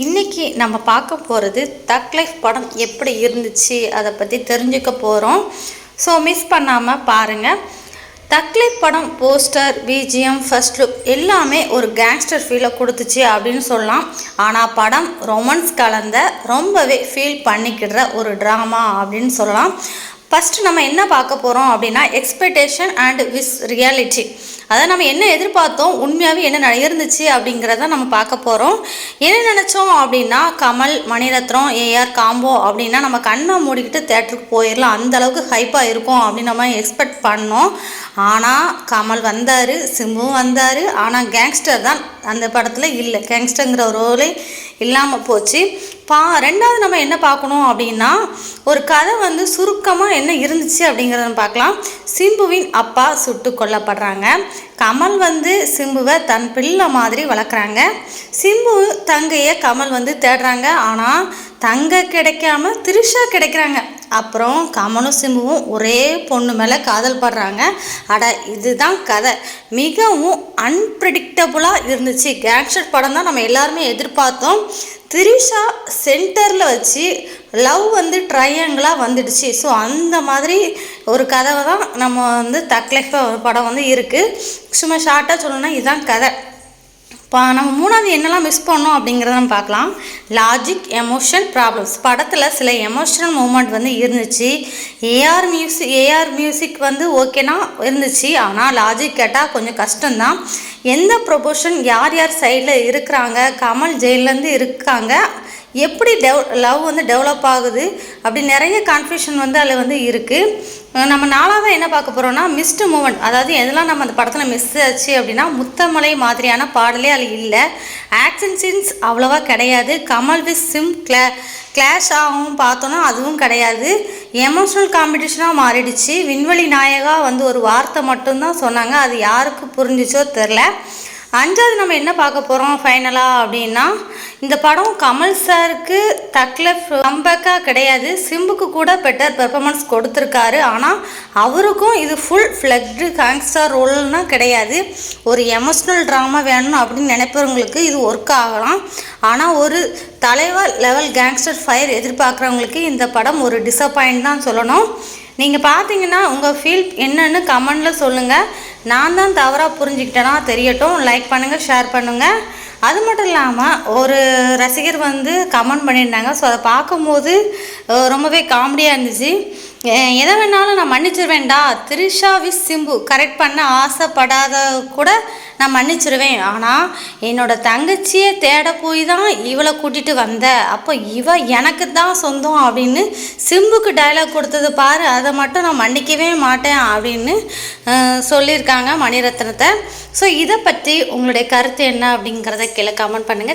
இன்னைக்கு நம்ம பார்க்க போகிறது தக் லைஃப் படம் எப்படி இருந்துச்சு அதை பற்றி தெரிஞ்சுக்க போகிறோம். ஸோ மிஸ் பண்ணாமல் பாருங்கள். தக் லைஃப் படம் போஸ்டர், பிஜிஎம், ஃபர்ஸ்ட் லுக் எல்லாமே ஒரு கேங்ஸ்டர் ஃபீலை கொடுத்துச்சு அப்படின்னு சொல்லலாம். ஆனால் படம் ரொமான்ஸ் கலந்த ரொம்பவே ஃபீல் பண்ணிக்கிடுற ஒரு ட்ராமா அப்படின்னு சொல்லலாம். ஃபஸ்ட்டு நம்ம என்ன பார்க்க போகிறோம் அப்படின்னா எக்ஸ்பெக்டேஷன் அண்ட் விஸ் ரியாலிட்டி. அதாவது நம்ம என்ன எதிர்பார்த்தோம், உண்மையாகவே என்ன இருந்துச்சு அப்படிங்கிறத நம்ம பார்க்க போகிறோம். என்ன நினச்சோம் அப்படின்னா கமல், மணிரத்னம், ஏஆர் காம்போ அப்படின்னா நம்ம கண்ணை மூடிக்கிட்டு தேட்டருக்கு போயிடலாம், அந்தளவுக்கு ஹைப்பாக இருக்கும் அப்படின்னு நம்ம எக்ஸ்பெக்ட் பண்ணோம். ஆனால் கமல் வந்தார், சிம்புவும் வந்தார். ஆனால் கேங்ஸ்டர் தான் அந்த படத்தில் இல்லை. கேங்ஸ்டருங்கிற ஒரு ரோலே இல்லாமல் போச்சு. ரெண்டாவது நம்ம என்ன பார்க்கணும் அப்படின்னா ஒரு கதை சுருக்கமாக என்ன இருந்துச்சு அப்படிங்கிறத பார்க்கலாம். சிம்புவின் அப்பா சுட்டு கொல்லப்படுறாங்க. கமல் சிம்புவை தன் பிள்ளை மாதிரி வளர்க்குறாங்க. சிம்பு தங்கையை கமல் தேடுறாங்க. ஆனால் தங்கை கிடைக்காம திரிஷா கிடைக்கிறாங்க. அப்புறம் கமலும் சிம்புவும் ஒரே பொண்ணு மேலே காதல் படுறாங்க. இதுதான் கதை. மிகவும் அன்பிரடிக்டபுளாக இருந்துச்சு. கேங்ஸ்டர் படம் தான் நம்ம எல்லாருமே எதிர்பார்த்தோம். திரிஷா சென்டரில் வச்சு லவ் ட்ரையாங்கிளாக வந்துடுச்சு. ஸோ அந்த மாதிரி ஒரு கதை தான் நம்ம தக் லைஃப் படம் இருக்குது. சும்மா ஷார்ட்டாக சொல்லணும்னா இதுதான் கதை. நம்ம மூணாவது என்னெல்லாம் மிஸ் பண்ணோம் அப்படிங்கிறத நம்ம பார்க்கலாம். Logic, emotion, problems. படத்தில் சில எமோஷனல் மூமெண்ட் இருந்துச்சு. ஏஆர் மியூசிக் ஓகேனா இருந்துச்சு. ஆனால் லாஜிக் கேட்டால் கொஞ்சம் கஷ்டம்தான். எந்த ப்ரொபோஷன் யார் யார் சைடில் இருக்கிறாங்க, கமல் ஜெயிலேருந்து இருக்காங்க, எப்படி லவ் டெவலப் ஆகுது அப்படி நிறைய கன்ஃபியூஷன் அதில் இருக்குது. நம்ம நாளாக என்ன பார்க்க போகிறோம்னா மிஸ்டு மூமெண்ட். அதாவது எதெல்லாம் நம்ம அந்த படத்தில் மிஸ் ஆச்சு அப்படின்னா முத்தமலை மாதிரியான பாடலே அதில் இல்லை. ஆக்ஷன் சீன்ஸ் அவ்வளோவா கிடையாது. கமல் வித் சிம் கிளாஷ் ஆகும் பார்த்தோன்னா அதுவும் கிடையாது. எமோஷ்னல் காம்படிஷனாக மாறிடுச்சு. விண்வெளி நாயகா ஒரு வார்த்தை மட்டும்தான் சொன்னாங்க. அது யாருக்கு புரிஞ்சிச்சோ தெரில. அஞ்சாவது நம்ம என்ன பார்க்க போகிறோம் ஃபைனலாக அப்படின்னா இந்த படம் கமல் சாருக்கு தக் லைஃப் கம்பேக்காக கிடையாது. சிம்புக்கு கூட பெட்டர் பெர்ஃபார்மன்ஸ் கொடுத்துருக்காரு. ஆனால் அவருக்கும் இது ஃபுல் ஃப்ளெக்டு கேங்ஸ்டர் ரோல்னா கிடையாது. ஒரு எமோஷ்னல் ட்ராமா வேணும் அப்படின்னு நினைப்பவங்களுக்கு இது ஒர்க் ஆகலாம். ஆனால் ஒரு தலைவர் லெவல் கேங்ஸ்டர் ஃபயர் எதிர்பார்க்குறவங்களுக்கு இந்த படம் ஒரு டிசப்பாயிண்ட் தான் சொல்லணும். நீங்கள் பார்த்தீங்கன்னா உங்கள் ஃபீல் என்னன்னு கமெண்டில் சொல்லுங்கள். நான் தான் தவறாக புரிஞ்சுக்கிட்டேன்னா தெரியட்டும். லைக் பண்ணுங்கள், ஷேர் பண்ணுங்கள். அது மட்டும் இல்லாமல் ஒரு ரசிகர் கமெண்ட் பண்ணியிருந்தாங்க. ஸோ அதை பார்க்கும்போது ரொம்பவே காமெடியாக இருந்துச்சு. எதை வேணாலும் நான் மன்னிச்சிருவேன்டா, திரிஷா விஸ் சிம்பு கரெக்ட் பண்ண ஆசைப்படாத கூட நான் மன்னிச்சிருவேன். ஆனால் என்னோடய தங்கச்சியை தேட போய் தான் இவளை கூட்டிகிட்டு வந்த, அப்போ இவ எனக்கு தான் சொந்தம் அப்படின்னு சிம்புக்கு டைலாக் கொடுத்தது பாரு, அதை மட்டும் நான் மன்னிக்கவே மாட்டேன் அப்படின்னு சொல்லியிருக்காங்க மணிரத்னத்தை. ஸோ இதை பற்றி உங்களுடைய கருத்து என்ன அப்படிங்கிறத கீழே கமெண்ட் பண்ணுங்கள்.